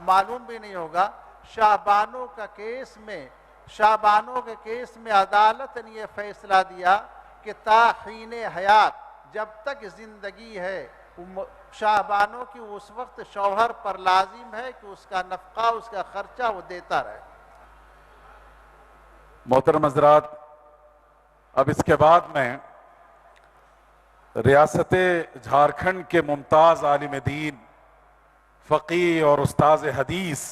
मालूम भी नहीं होगा। शाहबानों के केस में अदालत ने यह फैसला दिया कि ताहीन हयात, जब तक जिंदगी है, शाहबानों की उस वक्त शौहर पर लाजिम है कि उसका नफका, उसका खर्चा वो देता रहे। मोहतरम हज़रात, अब इसके बाद में रियासत झारखंड के मुमताज़ आलिम दीन, फ़क़ीह और उस्ताज़ हदीस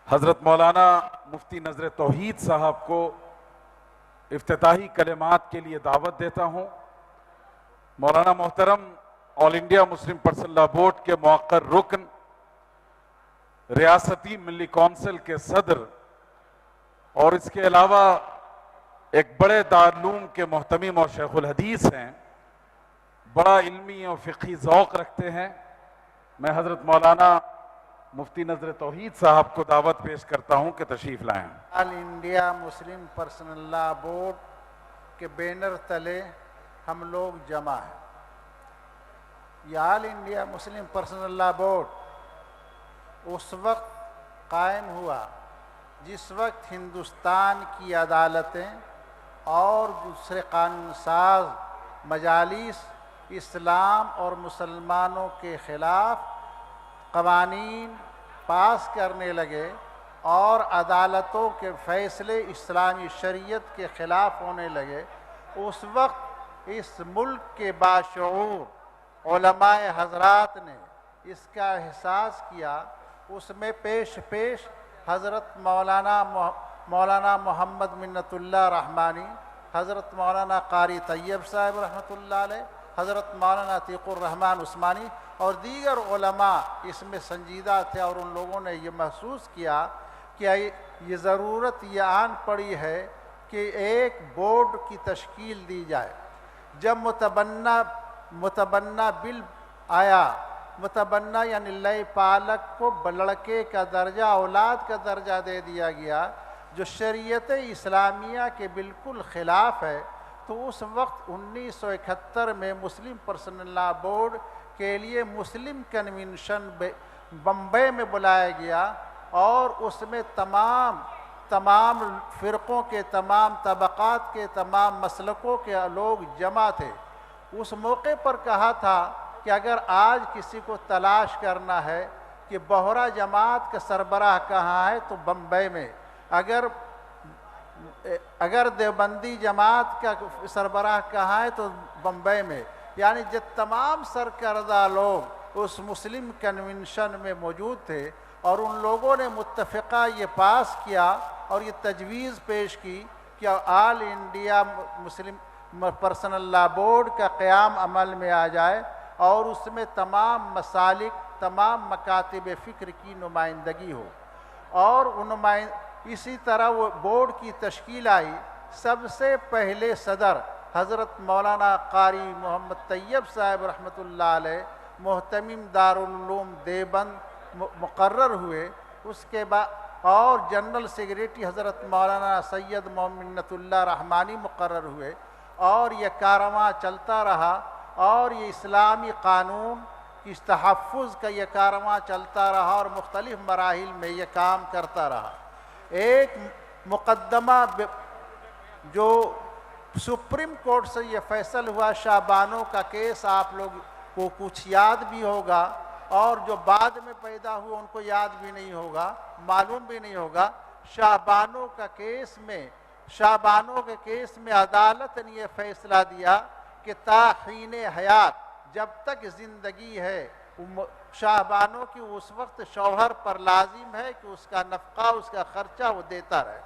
हज़रत मौलाना मुफ्ती नज़र तौहीद साहब को इफ्तिताही कलिमात के लिए दावत देता हूँ। मौलाना मोहतरम all India Muslim personal law board के मुअक्कर रुकन, रियासती मिली कौंसिल के सदर और इसके अलावा एक बड़े दारुल के मोहतमीम और शेखुल हदीस हैं, बड़ा इल्मी और फ़िक़ही ज़ौक़ रखते हैं। मैं हज़रत मौलाना मुफ्ती नज़र तौहीद साहब को दावत पेश करता हूँ कि तशरीफ़ लाएँ। All India Muslim personal law board के बैनर तले हम लोग जमा हैं। यह all India Muslim personal law board उस वक्त कायम हुआ जिस वक्त हिंदुस्तान की अदालतें और दूसरे कानून साज मजालिस इस्लाम और मुसलमानों के ख़िलाफ़ क़वानीन पास करने लगे और अदालतों के फ़ैसले इस्लामी शरीयत के ख़िलाफ़ होने लगे। उस वक्त इस मुल्क के बाशऊर उलमाए हज़रात ने इसका एहसास किया। उसमें पेश हज़रत मौलाना मोहम्मद मिन्नतुल्लाह रहमानी, हज़रत मौलाना कारी तैयब साहब रहमतुल्लाह अलैह, हज़रत मौलाना अतीकुर रहमान उस्मानी और दीगर उलमा इसमें संजीदा थे। और उन लोगों ने ये महसूस किया कि ये ज़रूरत ये आन पड़ी है कि एक बोर्ड की तश्कील दी जाए। जब मुतबन्ना बिल आया, मुतबन्ना यानी लय पालक को लड़के का दर्जा, औलाद का दर्जा दे दिया गया, जो शरीयत इस्लामिया के बिल्कुल ख़िलाफ़ है, तो उस वक्त 1971 में मुस्लिम पर्सनल लॉ बोर्ड के लिए मुस्लिम कन्वेंशन बम्बई में बुलाया गया और उसमें तमाम फ़िरक़ों के, तमाम तबक़ात के, तमाम मसलकों के लोग जमा थे। उस मौके पर कहा था कि अगर आज किसी को तलाश करना है कि बोहरा जमात का सरबराह कहाँ है तो बम्बई में, अगर देवबंदी जमात का सरबराह कहाँ है तो बम्बई में। यानी जब तमाम सरकर्दा लोग उस मुस्लिम कन्वेंशन में मौजूद थे और उन लोगों ने मुत्तफ़िक़ा ये पास किया और ये तजवीज़ पेश की कि all India Muslim personal law board का क़याम अमल में आ जाए और उसमें तमाम मसालिक, तमाम मकातिब फ़िक्र की नुमाइंदगी हो। और इसी तरह वो बोर्ड की तश्कील आई। सबसे पहले सदर हज़रत मौलाना कारी मोहम्मद तैयब साहब रहमतुल्लाह अलैह मोहतमिम दारुल उलूम देवबंद मुकर्रर हुए। उसके बाद और जनरल सेक्रेटरी हज़रत मौलाना सैयद मिन्नतुल्लाह रहमानी मुकर्रर हुए और यह कारवां चलता रहा और ये इस्लामी कानून की तहफ़्फ़ुज़ का यह कारवां चलता रहा और मुख्तलिफ़ मराहिल में यह काम करता रहा। एक मुक़द्दमा जो सुप्रीम कोर्ट से ये फ़ैसल हुआ, शाहबानों का केस, आप लोग को कुछ याद भी होगा और जो बाद में पैदा हुआ उनको याद भी नहीं होगा, मालूम भी नहीं होगा। शाहबानों के केस में अदालत ने यह फ़ैसला दिया कि ताहीन हयात, जब तक ज़िंदगी है, शाहबानों की उस वक्त शौहर पर लाजिम है कि उसका नफका, उसका खर्चा वो देता रहे।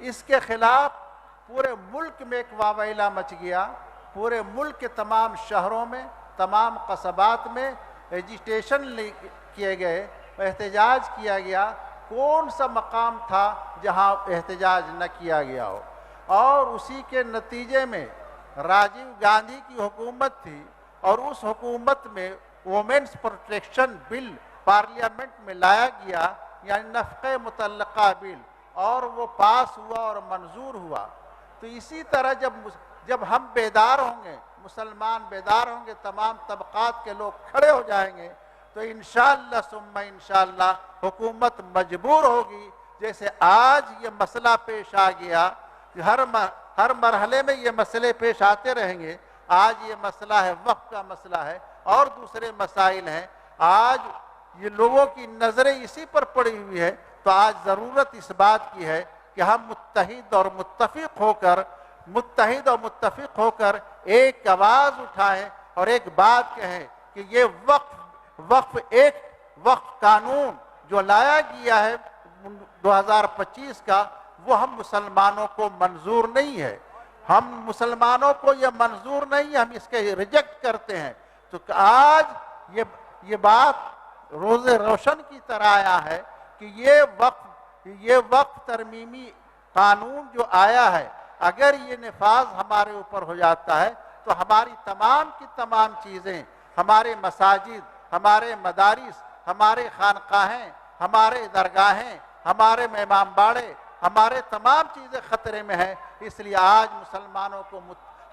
इसके ख़िलाफ़ पूरे मुल्क में एक वावैला मच गया। पूरे मुल्क के तमाम शहरों में, तमाम कस्बात में एजिटेशन किए गए, एहतजाज किया गया। कौन सा मकाम था जहां एहतजाज न किया गया हो। और उसी के नतीजे में राजीव गांधी की हुकूमत थी और उस हुकूमत में वुमेन्स प्रोटेक्शन बिल पार्लियामेंट में लाया गया, यानी नफ़क़े मुतल्लक़ा बिल, और वो पास हुआ और मंजूर हुआ। तो इसी तरह जब हम बेदार होंगे, मुसलमान बेदार होंगे, तमाम तबक़ात के लोग खड़े हो जाएंगे तो इंशाअल्लाह सुम्मा इंशाअल्लाह हुकूमत मजबूर होगी। जैसे आज ये मसला पेश आ गया, हर मरहले में ये मसले पेश आते रहेंगे। आज ये मसला है, वक्फ का मसला है और दूसरे मसाइल हैं। आज ये लोगों की नजरें इसी पर पड़ी हुई है, तो आज जरूरत इस बात की है कि हम मुत्तहिद और मुत्तफिक होकर एक आवाज उठाएं और एक बात कहें कि ये वक्फ कानून जो लाया गया है 2025 का, वो हम मुसलमानों को मंजूर नहीं है। हम मुसलमानों को ये मंजूर नहीं है, हम इसके रिजेक्ट करते हैं। तो आज ये बात रोज़े रोशन की तरह आया है कि ये वक्फ तरमीमी कानून जो आया है, अगर ये निफाज हमारे ऊपर हो जाता है तो हमारी तमाम की तमाम चीज़ें, हमारे मसाजिद, हमारे मदारिस, हमारे खानकाहें, हमारे दरगाहें, हमारे इमाम बाड़े, हमारे तमाम चीज़ें ख़तरे में हैं। इसलिए आज मुसलमानों को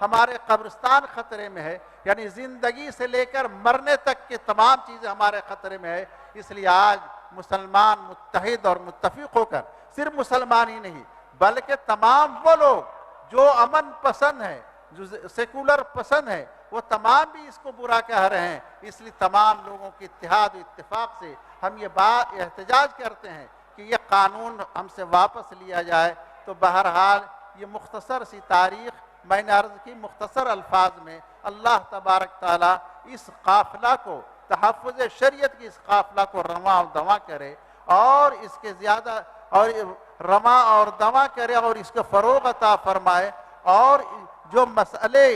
हमारे कब्रिस्तान ख़तरे में है, यानी ज़िंदगी से लेकर मरने तक के तमाम चीज़ें हमारे ख़तरे में है। इसलिए आज मुसलमान मुत्तहिद और मुत्तफिक होकर, सिर्फ मुसलमान ही नहीं बल्कि तमाम वो लोग जो अमन पसंद हैं, जो सेकुलर पसंद है, वो तमाम भी इसको बुरा कह रहे हैं। इसलिए तमाम लोगों के इत्तेहाद इत्तेफाक से हम ये बात एहतजाज करते हैं कि ये कानून हमसे वापस लिया जाए। तो बहरहाल ये मुख्तसर सी तारीख़ मैंने अर्ज़ की, मुख्तसर अल्फाज में अल्लाह तबारक ताला इस काफ़िला को, तहफ़्फ़ुज़ शरीयत की इस काफ़िला को रमा और दवा करे और इसके ज़्यादा और रमा और दवा करे और इसको फ़रोग़ अता फरमाए। और जो मसले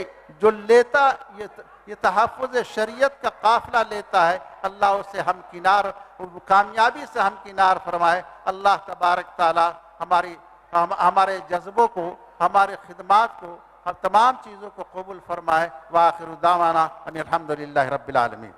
जो लेता ये तहफ़्फ़ुज़ शरीयत का काफ़िला लेता है, अल्लाह उससे हम किनार, कामयाबी से हम किनार फरमाए। अल्लाह तबारक ताला हमारे जज्बों को, हमारे खिदमात को, तमाम चीज़ों को कबूल फरमाए। व आखिर दावाना अनिल हम्दुलिल्लाहि रब्बिल आलमीन।